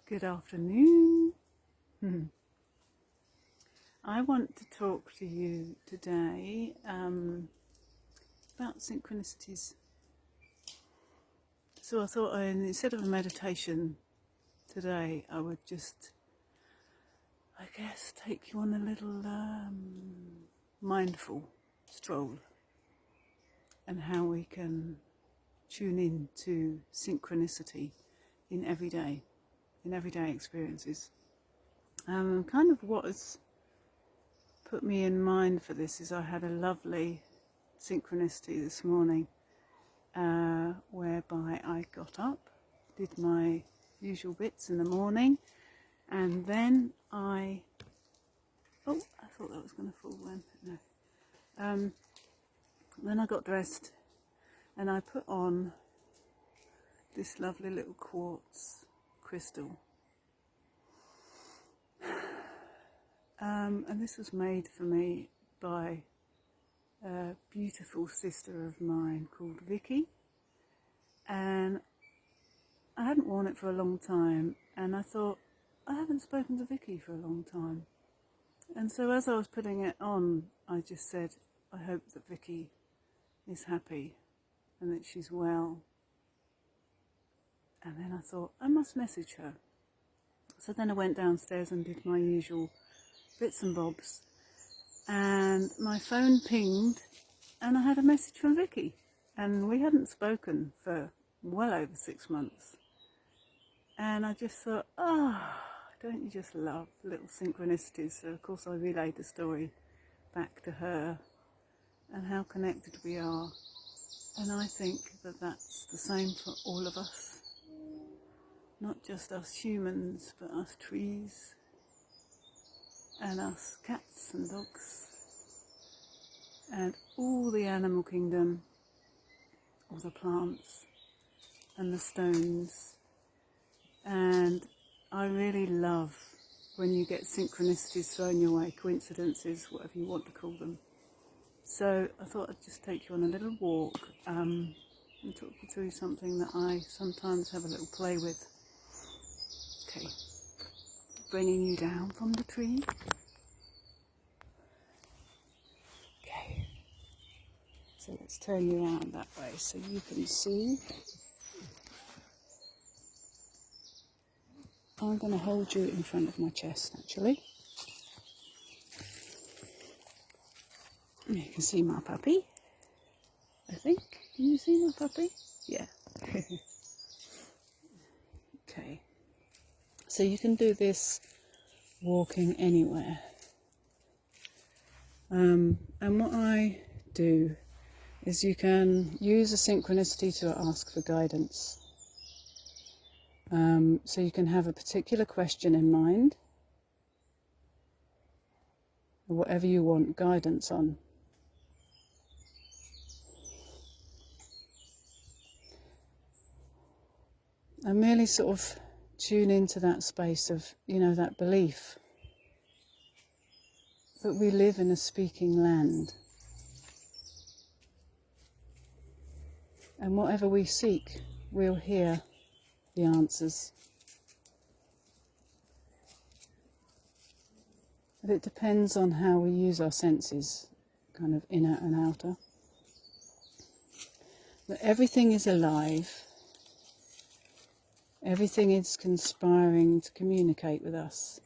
Good afternoon. I want to talk to you today about synchronicities. So I thought instead of a meditation today, I would just, take you on a little mindful stroll and how we can tune in to synchronicity in everyday experiences. Kind of what has put me in mind for this is I had a lovely synchronicity this morning whereby I got up, did my usual bits in the morning, and then I thought that was going to fall then. No. Then I got dressed and I put on this lovely little quartz crystal. And this was made for me by a beautiful sister of mine called Vicky. And I hadn't worn it for a long time, and I thought, I haven't spoken to Vicky for a long time. And so as I was putting it on, I just said, I hope that Vicky is happy and that she's well. And then I thought, I must message her. So then I went downstairs and did my usual bits and bobs. And my phone pinged and I had a message from Vicky. And we hadn't spoken for well over 6 months. And I just thought, don't you just love little synchronicities? So of course I relayed the story back to her and how connected we are. And I think that that's the same for all of us. Not just us humans, but us trees, and us cats and dogs, and all the animal kingdom, all the plants, and the stones. And I really love when you get synchronicities thrown your way, coincidences, whatever you want to call them. So I thought I'd just take you on a little walk and talk you through something that I sometimes have a little play with. Okay, bringing you down from the tree. Okay, so let's turn you around that way so you can see. I'm going to hold you in front of my chest actually. You can see my puppy, I think. Can you see my puppy? Yeah. Okay. So you can do this walking anywhere. And what I do is you can use a synchronicity to ask for guidance. So you can have a particular question in mind, or whatever you want guidance on. And merely sort of tune into that space of, that belief that we live in a speaking land. And whatever we seek, we'll hear the answers. But it depends on how we use our senses, kind of inner and outer. But everything is alive. Everything is conspiring to communicate with us,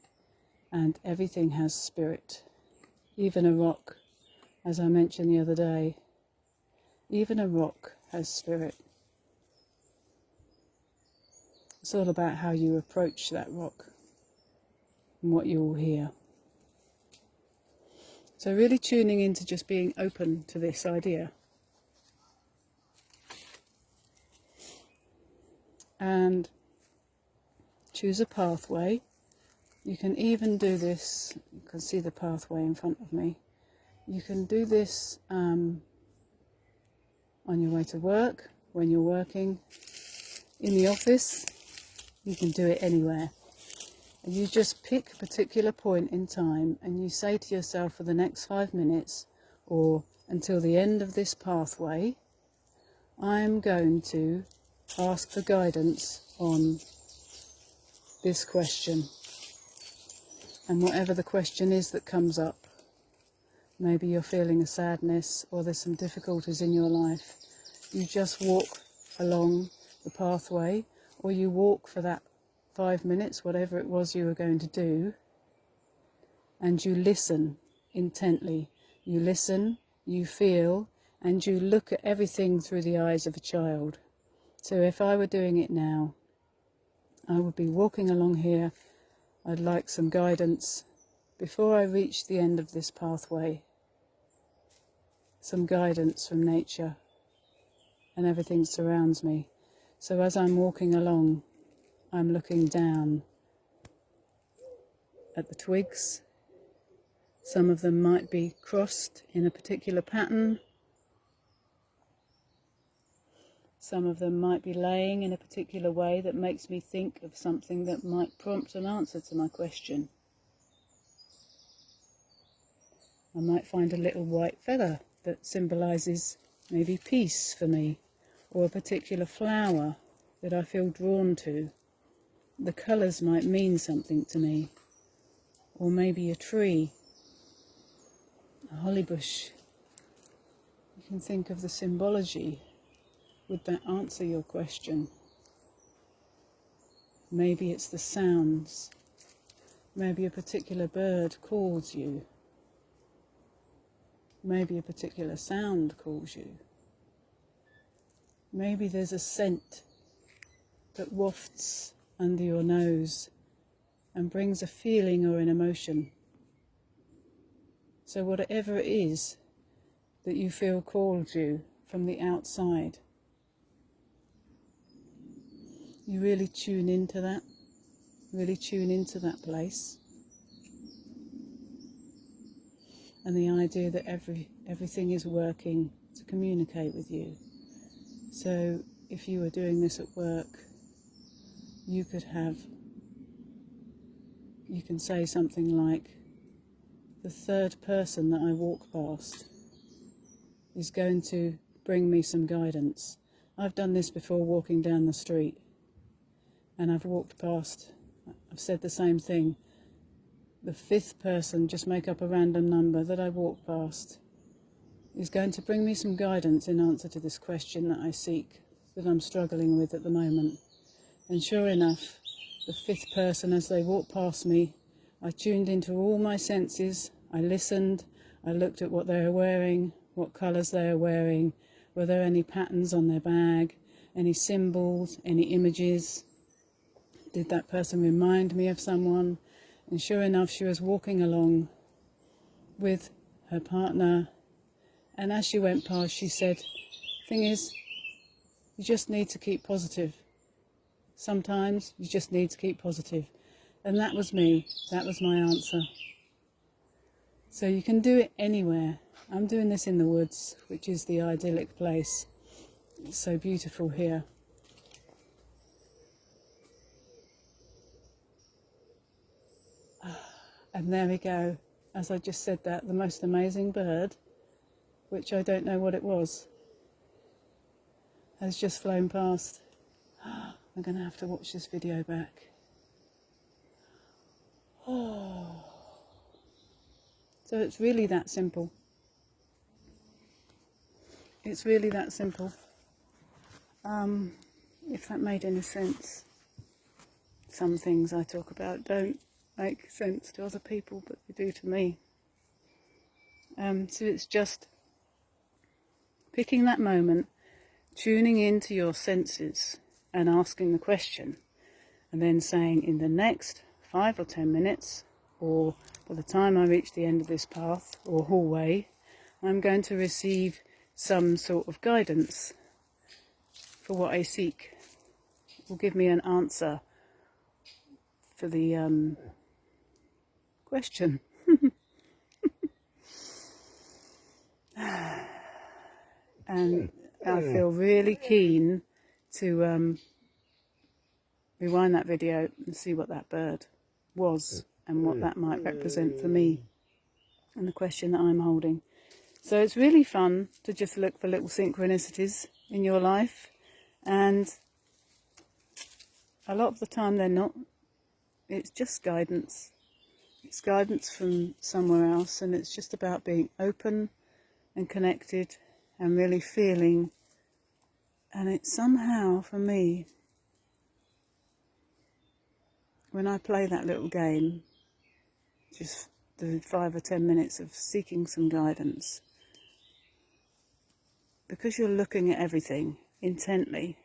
and everything has spirit. Even a rock, as I mentioned the other day, even a rock has spirit. It's all about how you approach that rock and what you will hear. So really tuning into just being open to this idea. And choose a pathway. You can even do this, you can see the pathway in front of me. You can do this on your way to work, when you're working, in the office. You can do it anywhere. And you just pick a particular point in time and you say to yourself for the next 5 minutes or until the end of this pathway, I'm going to ask for guidance on this question. And whatever the question is that comes up, maybe you're feeling a sadness or there's some difficulties in your life, you just walk along the pathway, or you walk for that 5 minutes, whatever it was you were going to do, and you listen intently. You listen, you feel, and you look at everything through the eyes of a child. So if I were doing it now, I would be walking along here. I'd like some guidance before I reach the end of this pathway. Some guidance from nature and everything surrounds me. So as I'm walking along, I'm looking down at the twigs. Some of them might be crossed in a particular pattern. Some of them might be laying in a particular way that makes me think of something that might prompt an answer to my question. I might find a little white feather that symbolises maybe peace for me, or a particular flower that I feel drawn to. The colours might mean something to me, or maybe a tree, a holly bush. You can think of the symbology. Would that answer your question? Maybe it's the sounds. Maybe a particular bird calls you. Maybe a particular sound calls you. Maybe there's a scent that wafts under your nose and brings a feeling or an emotion. So whatever it is that you feel calls you from the outside, you really tune into that, place. And the idea that everything is working to communicate with you. So if you were doing this at work, you can say something like, the third person that I walk past is going to bring me some guidance. I've done this before walking down the street, and I've walked past, I've said the same thing. The fifth person, just make up a random number, that I walk past is going to bring me some guidance in answer to this question that I seek, that I'm struggling with at the moment. And sure enough, the fifth person, as they walked past me, I tuned into all my senses, I listened, I looked at what they were wearing, what colours they were wearing, were there any patterns on their bag, any symbols, any images, did that person remind me of someone? And sure enough, she was walking along with her partner, and as she went past, she said, thing is, you just need to keep positive. Sometimes you just need to keep positive. And that was me. That was my answer. So you can do it anywhere. I'm doing this in the woods, which is the idyllic place. It's so beautiful here. And there we go. As I just said that, the most amazing bird, which I don't know what it was, has just flown past. I'm going to have to watch this video back. Oh. So it's really that simple. It's really that simple. If that made any sense. Some things I talk about don't make sense to other people, but they do to me. So it's just picking that moment, tuning into your senses and asking the question, and then saying, in the next 5 or 10 minutes, or by the time I reach the end of this path or hallway, I'm going to receive some sort of guidance for what I seek. It will give me an answer for the question. And I feel really keen to rewind that video and see what that bird was and what that might represent for me and the question that I'm holding. So it's really fun to just look for little synchronicities in your life, and a lot of the time they're not It's just guidance. It's guidance from somewhere else, and it's just about being open and connected and really feeling. And it's somehow, for me, when I play that little game, just the 5 or 10 minutes of seeking some guidance, because you're looking at everything intently,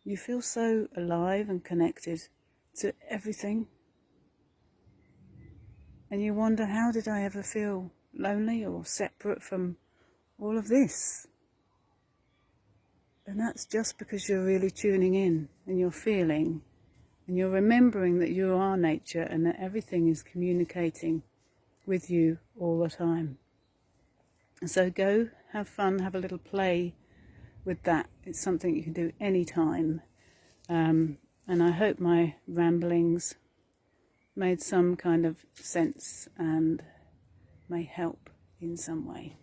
you feel so alive and connected to everything. And you wonder, how did I ever feel lonely or separate from all of this? And that's just because you're really tuning in and you're feeling and you're remembering that you are nature and that everything is communicating with you all the time. And so go, have fun, have a little play with that. It's something you can do anytime. And I hope my ramblings made some kind of sense and may help in some way.